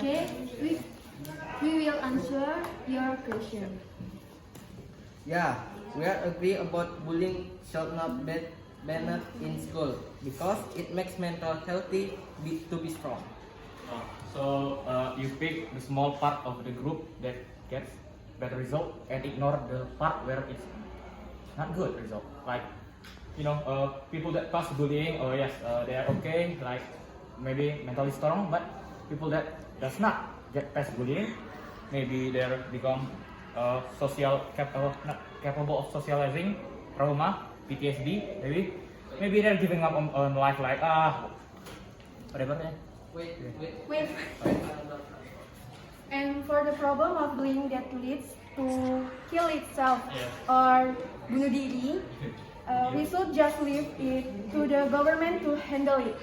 Okay, we will answer your question. Yeah, we are agree about bullying should not be banned in school because it makes mental healthy to be strong. So you pick the small part of the group that gets better result and ignore the part where it's not good result. Like people that pass bullying, oh yes, they are okay, like maybe mentally strong, but people that does not get past bullying, maybe they become not capable of socializing, trauma, PTSD, maybe they're giving up on life, like whatever. Yeah. Wait. And for the problem of bullying that leads to kill itself or bunuh diri, we should just leave it to the government to handle it.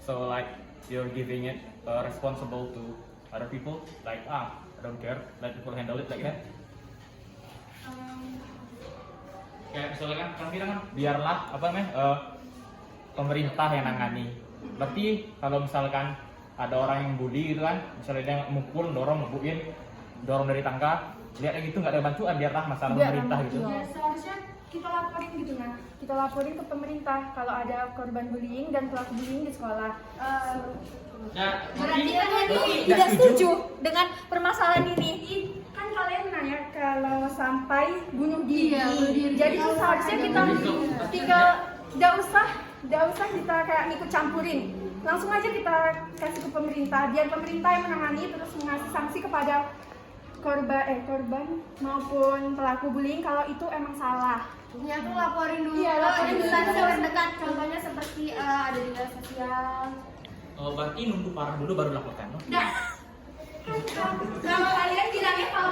So like you're giving it responsible to other people, like I don't care, let people handle it like that. Kayak misalnya kan bilang kan biarlah pemerintah yang nangani. Berarti kalau misalkan ada orang yang bully gitu kan, misalnya dia mukul, dorong dari tangga, lihat gitu nggak ada bantuan, biarlah masalah pemerintah gitu. Ya, seharusnya kita laporin gitu kan, kita laporin ke pemerintah kalau ada korban bullying dan pelaku bullying di sekolah. Berarti kalian tidak setuju dengan permasalahan ini? Kan kalian nanya kalau sampai bunuh diri, jadi seharusnya kita tinggal tidak usah kita kayak ngikut campurin, langsung aja kita kasih ke pemerintah, biar pemerintah yang menangani terus mengasih sanksi kepada korban maupun pelaku bullying kalau itu emang salah. Ya, aku laporin dulu. Iya, laporin dulu. Instansi terdekat, contohnya seperti ada di dinas sosial. Oh, berarti nunggu parah dulu baru laporkan. Nah, kalau kalian bilangnya kalau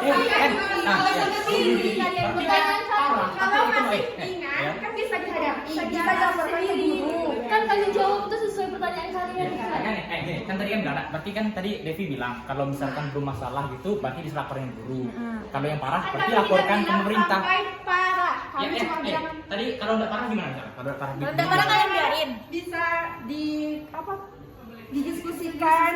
Kalau masih ringan kan bisa dihadapi, bisa dilaporkan ke guru. kan tanggung jawab itu sesuai pertanyaan kalian kan? Kan tadi kan bilang, berarti kan tadi Devi bilang kalau misalkan belum masalah gitu berarti dilaporin guru. Kalau yang parah berarti laporkan ke pemerintah. Sampai parah. Kami cuma bilang Tadi kalau udah parah gimana? Kalau udah parah, Kalau udah parah kalian biarin. bisa didiskusikan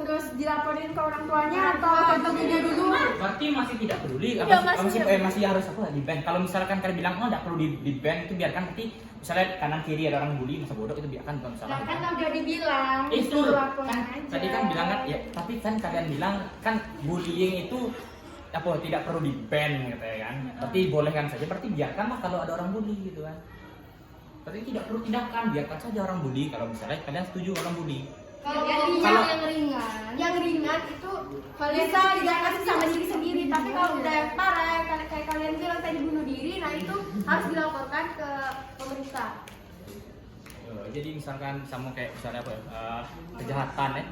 terus dilaporin ke orang tuanya atau ke gurunya dulu. Berarti masih tidak peduli, Iya, masih harus di ban. Kalau misalkan kalian bilang nggak perlu di ban, itu biarkan. Nanti misalnya kanan kiri ada orang bully masa bodoh, itu biarkan, bukan masalah. Nah, kan udah dibilang Itu disuruh laporan kan aja. tadi kan bilang kan ya, tapi kan kalian bilang kan bullying itu tidak perlu di ban gitu ya kan. Berarti bolehkan saja, berarti biarkanlah kalau ada orang bully gitu kan. Berarti tidak perlu tindakan, biarkan saja orang bully kalau misalnya kalian setuju orang bully. Kalau yang ringan itu bisa diatasi sama diri sendiri, tapi kalau udah yang parah kayak kalian bilang tadi bunuh diri, nah itu harus dilaporkan ke pemerintah. Jadi misalkan sama kayak misalnya kejahatan ya,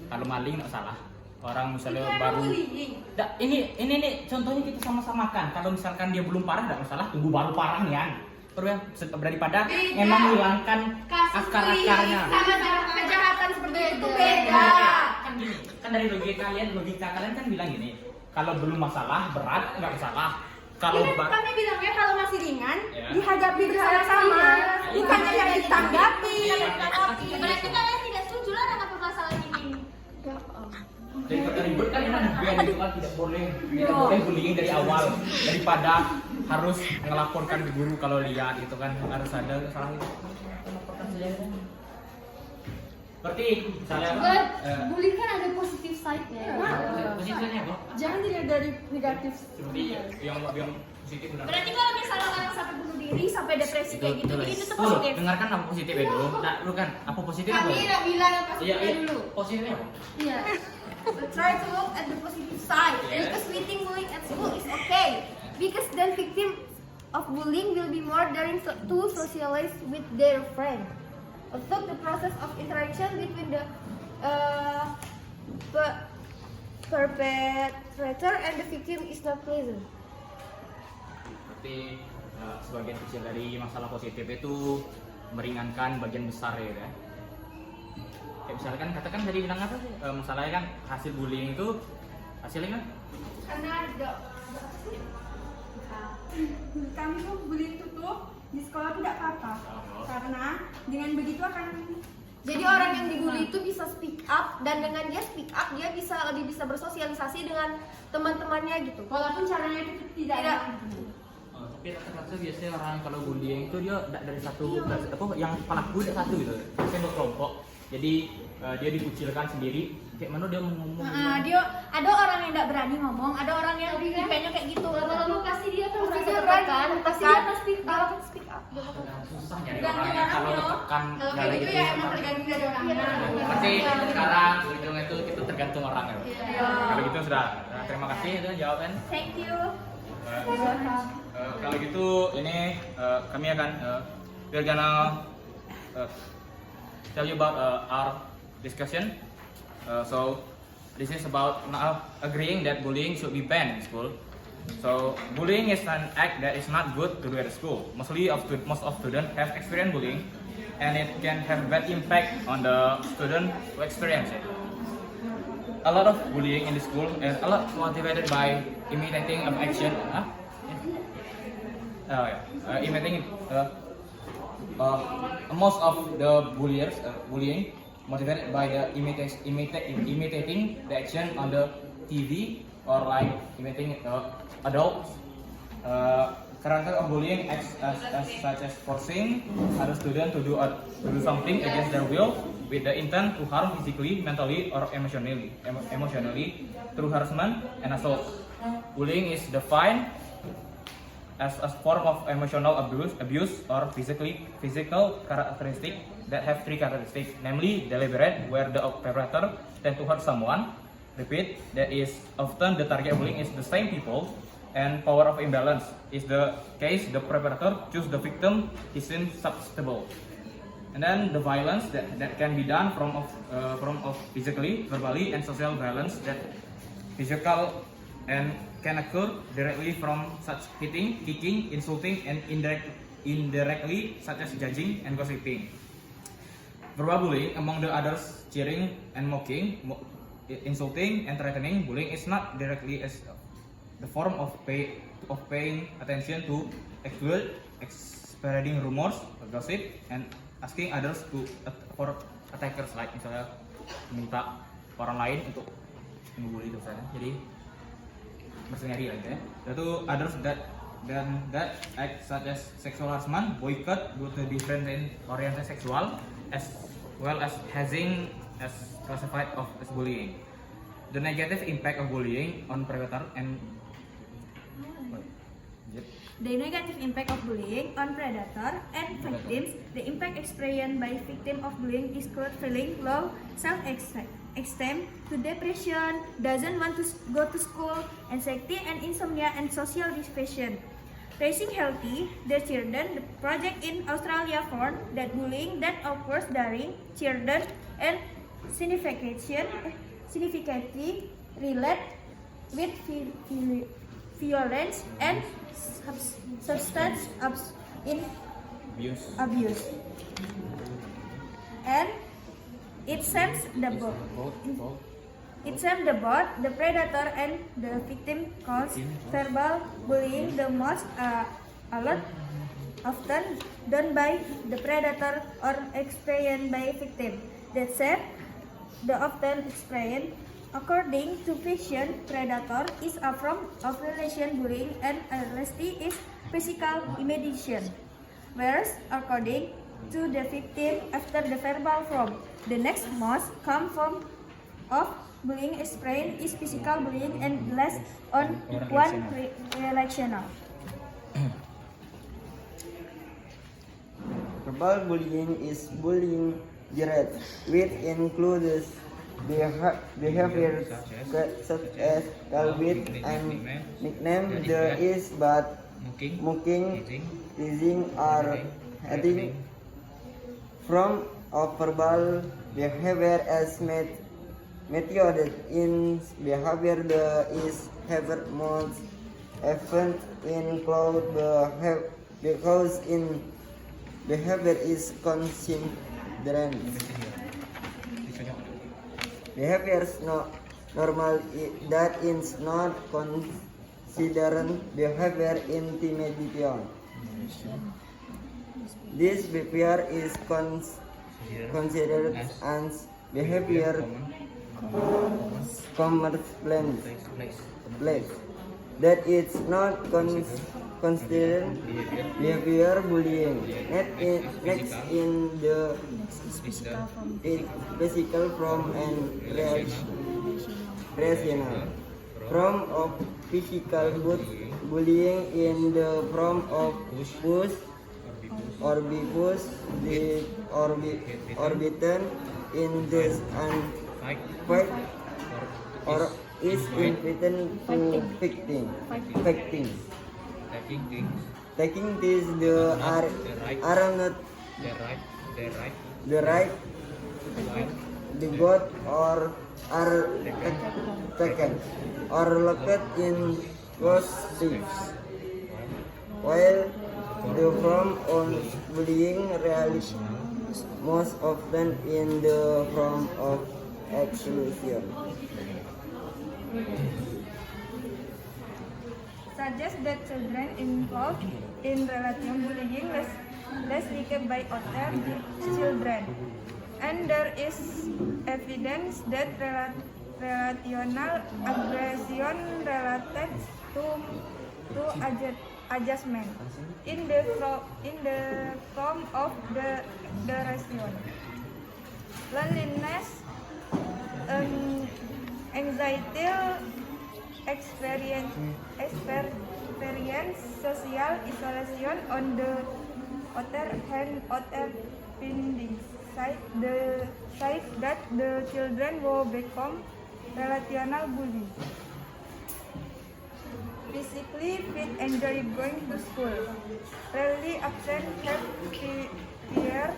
kalau maling nggak salah. Orang misalnya baru ini nih contohnya kita sama-samakan. Kalau misalkan dia belum parah nggak masalah, tunggu baru parah nih kan. Daripada memang menghilangkan akar-akarnya. Kejahatan seperti itu beda. Kan dari logika kalian kan bilang gini, kalau belum masalah berat nggak masalah. Kalau kami bilangnya kalau masih ringan Ya. dihadapi bersama-sama, bukannya yang ditanggapi. Berarti kalian tidak setuju lah dengan permasalahan ini. daripada ribet kan enak ban itu kan tidak boleh bullying dari awal, daripada harus ngelaporkan ke guru kalau lihat itu kan harus ada salah itu. Laporkan saja. Berarti misalnya Bullying kan ada positif side-nya. positifnya apa? Jangan dilihat dari negatif. Seperti yang positif benar. Berarti kalau misalnya kalian sampai bunuh diri, sampai depresi kayak gitu, itu tuh positif. Dengarkan apa positifnya dulu. Nah, lu kan apa positifnya? Kami udah bilang yang positifnya Iya, dulu. positifnya apa? Iya. Try to look at the positive side. Yes. Because meeting bullying at school is okay. Because then victim of bullying will be more daring to socialize with their friend. Also, the process of interaction between the perpetrator and the victim is not pleasant. Berarti sebagian kecil dari masalah positif itu meringankan bagian besar ya kan? Kayak misalkan katakan tadi bilang apa sih? Masalahnya kan hasil bullying itu hasilnya kan? Karena kami tuh bullying itu tuh di sekolah tidak apa-apa, karena dengan begitu akan Jadi orang yang dibully itu bisa speak up, dan dengan dia speak up dia lebih bisa bersosialisasi dengan teman-temannya gitu. Walaupun caranya itu tidak. Tapi rata-rata biasanya orang kalau bullying itu dia dari satu kelas apa yang pelaku dia satu gitu. Biasanya berkelompok. Jadi dia dikucilkan sendiri. Kayak mana dia mau ngomong? Dia ada orang yang tidak berani ngomong, ada orang yang tipenya kayak gitu. Lalu pasti dia kan Pasti merasa dia tertekan, berani, pasti dia akan speak dia up. akan speak up. Susah nyari Dan orang yang kalau orangnya, tekan kalau dari kayak gitu gitu. ya emang tergantung dari orangnya. Berarti sekarang ujung itu kita tergantung orang ya. Kalau gitu sudah. Nah, terima kasih itu jawaban. Thank you. Kalau gitu ini kami akan we're gonna tell you about our discussion. So this is about now agreeing that bullying should be banned in school. So bullying is an act that is not good to do at school. Most of students have experienced bullying, and it can have bad impact on the student who experience it. A lot of bullying in the school is a lot motivated by imitating of action. Imitating most of the bullying motivated by the imitating the action on the TV or like imitating adults. Character of bullying acts such as forcing other students to do something against their will with the intent to harm physically, mentally, or emotionally through harassment and assault. Bullying is defined as a form of emotional abuse or physical characteristic that have three characteristics, namely deliberate, where the perpetrator tend to hurt someone. Repeat, that is often the target of bullying is the same people, and power of imbalance is the case the perpetrator choose the victim is insubstitutable. And then the violence that can be done from physically, verbally, and social violence that physical and can occur directly from such hitting, kicking, insulting, and indirectly such as judging and gossiping. Verbal bullying, among the others, cheering and mocking, insulting and threatening. Bullying is not directly as the form of paying attention to exploit, spreading rumors, gossip, and asking others for attackers, like misalnya minta orang lain untuk membuli itu misalnya. Jadi mercenary lah gitu ya. Yaitu others that act such as sexual harassment, boycott due to different oriented sexual, as well as hazing as classified as bullying. The negative impact of bullying on predator and The negative impact of bullying on predator and victims. The impact experienced by victim of bullying is called feeling low self-esteem, to depression, doesn't want to go to school, anxiety and insomnia, and social depression. Raising healthy their children. The project in Australia found that bullying that occurs during children and significantly relate with violence and substance abuse. And it seems both the predator and the victim cause verbal bullying the most a lot often done by the predator or experienced by victim. That said, the often experienced according to fiction, predator is a form of relation bullying and LSD is physical intimidation. Whereas according to the victim, after the verbal form, the next most common form of bullying experienced is physical bullying and less on one relational. Verbal bullying is bullying direct, which includes behaviors such as calling and nickname, there is but mocking, teasing, or adding from of verbal behavior as method in behavior. There is have most often include because in behavior is considered behaviors normal that is not considered behavior intimidation. This behavior is considered as behavior commonplace that it's not considered behavior bullying. Next in the physical form and rational form of physical bullying in the form of push or be pushed or beaten in this and fight or is inflicted to fighting. Taking this the are not the right the good or are taken or located in positives, while the form of bullying realized most often in the form of exclusion. Suggest that children involved in relation bullying less liked by other children, and there is evidence that relational aggression related to adjustment in the form of the ration, loneliness, anxiety, experience social isolation. On the other hand, other findings cite that the children will become relational bully. Physically fit, enjoy going to school. Rarely absent, have fear,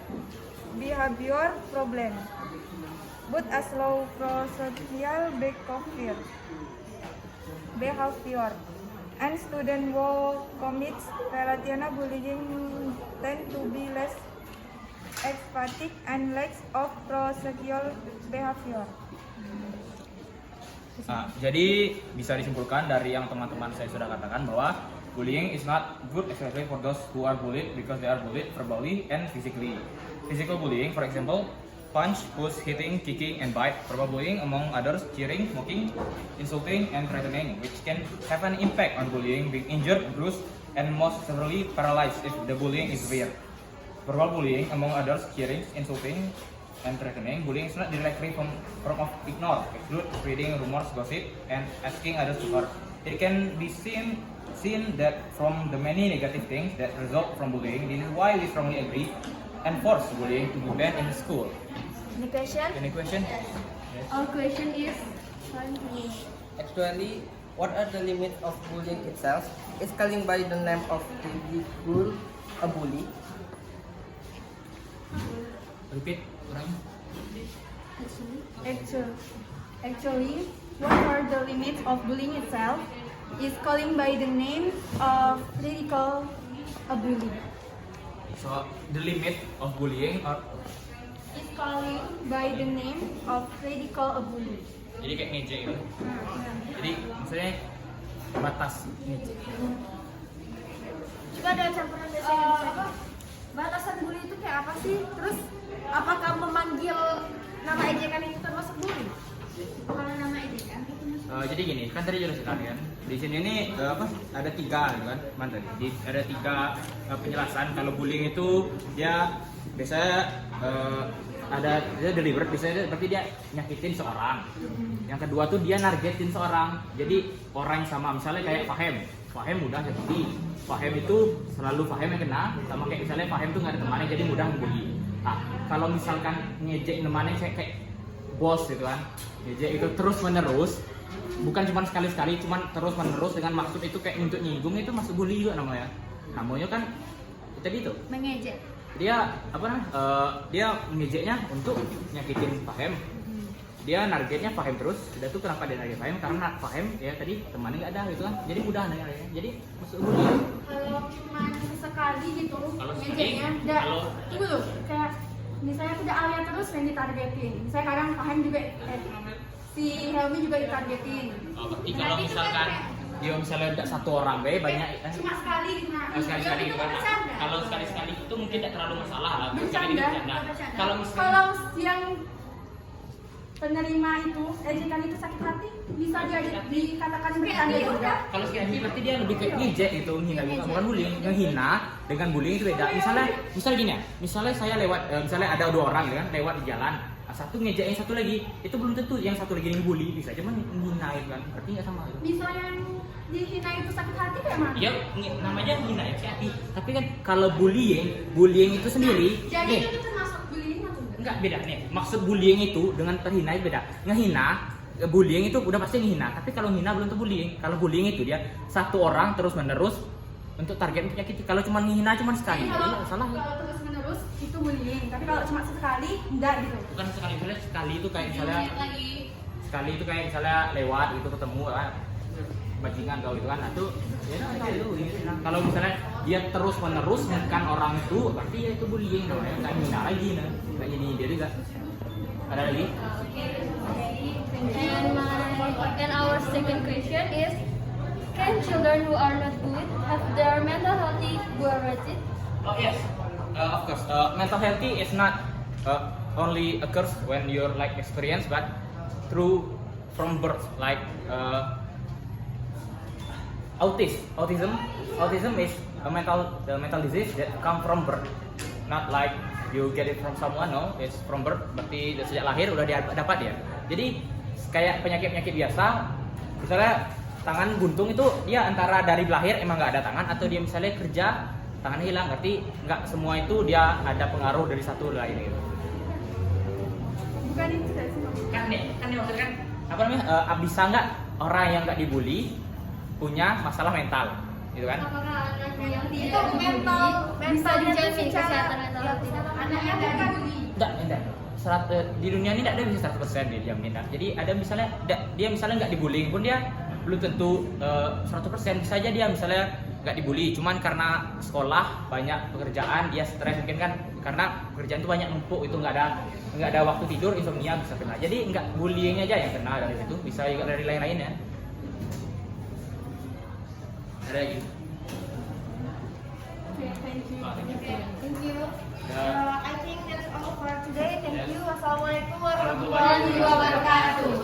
behavior problem. But as low pro-social behavior. And students who commit relational bullying tend to be less empathic and less of pro-social behavior. Nah, jadi bisa disimpulkan dari yang teman-teman saya sudah katakan bahwa bullying is not good, especially for those who are bullied, because they are bullied verbally and physically. Physical bullying, for example, punch, push, hitting, kicking, and bite. Verbal bullying, among others, cheering, mocking, insulting, and threatening, which can have an impact on bullying, being injured, bruised, and most severely paralyzed if the bullying is severe. Verbal bullying, among others, cheering, insulting, and threatening. Bullying is not directly from of ignore, exclude, spreading rumors, gossip, and asking others to hurt. It can be seen that from the many negative things that result from bullying. This is why we strongly agree and force bullying to be banned in the school. Any question? Any question? Our question is Actually, what are the limits of bullying itself? Is calling by the name of ridicule a bully? Repeat. Actually, what are the limits of bullying itself? Is calling by the name of ridicule a bully. So the limit of bullying are Is calling by the name of ridicule a bully. jadi kayak ngejek gitu. Jadi maksudnya batas ngejek. Juga ada campuran bahasa Indonesia. Batasan bully itu kayak apa sih? Terus apakah memanggil nama ejekan itu termasuk bully? Kalau nama ejekan itu Jadi gini, kan tadi sudah sekalian. Di sini ini ada tiga gitu kan, mana tadi? Ada tiga penjelasan. Kalau bullying itu dia biasanya dia deliberate, biasanya berarti dia nyakitin seorang. Yang kedua tuh dia nargetin seorang. Jadi orang yang sama, misalnya kayak Fahem mudah jadi. Fahem itu selalu Fahem yang kena, sama kayak misalnya Fahem tuh nggak ada temannya jadi mudah membuli. Nah, kalau misalkan ngejek temannya kayak bos gitu kan, ngejek itu terus menerus, bukan cuma sekali-sekali, cuma terus menerus dengan maksud itu kayak untuk nyinggung, itu masuk bully juga namanya. Namanya kan tadi itu mengejek. Dia dia ngejeknya untuk nyakitin Fahem. Dia nargetnya Fahem terus. Sudah tuh kenapa dia narget Fahem? Karena Fahem ya tadi temannya nggak ada gitu kan. Jadi mudah nanya. Jadi masuk bully. Kalau cuma sekali gitu ngejeknya, tunggu loh, kayak misalnya tuh udah Alia terus yang ditargetin. Misalnya kadang Fahem juga si Helmi juga ditargetin. Berarti kalau misalkan dia misalnya tidak satu orang banyak kan. Cuma sekali gitu. Sekali-sekali gitu kan. Kalau sekali-sekali itu mungkin tidak terlalu masalah lah. Sekali Bercanda. bercanda. Kalau misalnya Kalau yang penerima itu ejekan itu sakit hati, bisa dia dikatakan bercanda juga. kalau sekali berarti dia lebih kayak ngejek gitu, menghina bukan bullying. Ngehina dengan bullying itu beda. Misalnya gini ya, misalnya saya lewat, misalnya ada dua orang kan lewat di jalan, satu ngejek yang satu lagi, itu belum tentu yang satu lagi yang bully, bisa cuma menghina itu kan, berarti nggak sama. Bisa yang dihina itu sakit hati kayak mana? Ya namanya menghina ya sakit hati. Tapi kan kalau bullying itu sendiri, Jadi nih, itu termasuk bullying atau enggak? enggak beda nih. Maksud bullying itu dengan terhina itu beda. Ngehina, bullying itu udah pasti ngehina. Tapi kalau ngehina belum tentu bullying. Kalau bullying itu dia satu orang terus menerus untuk target menyakiti. Kalau cuma ngehina cuma sekali, Jadi ya salah. kalau terus menerus itu bullying. Tapi kalau cuma sekali enggak gitu. Bukan sekali, misalnya sekali itu kayak misalnya lewat gitu ketemu kan bajingan kau itu kan, nah itu ya itu nah, kalau misalnya dia terus menerus menekan orang itu berarti ya itu bullying namanya, nggak hina lagi nah, nggak jadi dia juga. Ada lagi? And our second question is, can children who are not good have their mental healthy guaranteed? Oh yes, of course. Mental healthy is not only occurs when you're like experience, but through from birth, like autism is a mental disease that come from birth, not like you get it from someone. No, it's from birth. Berarti sejak lahir udah dapat ya. Jadi kayak penyakit biasa, misalnya tangan buntung itu dia antara dari lahir emang nggak ada tangan, atau dia misalnya kerja tangan hilang, berarti nggak semua itu dia ada pengaruh dari satu lain gitu. Bukan itu dari semua. Kan maksudnya kan apa namanya, bisa nggak orang yang nggak dibully punya masalah mental gitu kan? Apakah anaknya yang Itu tidak mental bisa dijamin secara- kesehatan mental healthy? Anaknya nggak dibully. Enggak. Di dunia ini tidak ada bisa 100% dijamin. Jadi ada misalnya dia misalnya nggak dibullying pun dia belum tentu 100%. Bisa aja dia misalnya nggak dibully, cuman karena sekolah banyak pekerjaan dia stres mungkin kan, karena pekerjaan itu banyak numpuk, itu nggak ada waktu tidur, insomnia bisa kena. Jadi nggak bullying aja yang kena dari situ, bisa juga dari lain-lainnya. Ada lagi? Okay, thank you. Thank you. I think that's all for today. Thank you. Wassalamualaikum Warahmatullahi warahmatullahi wabarakatuh.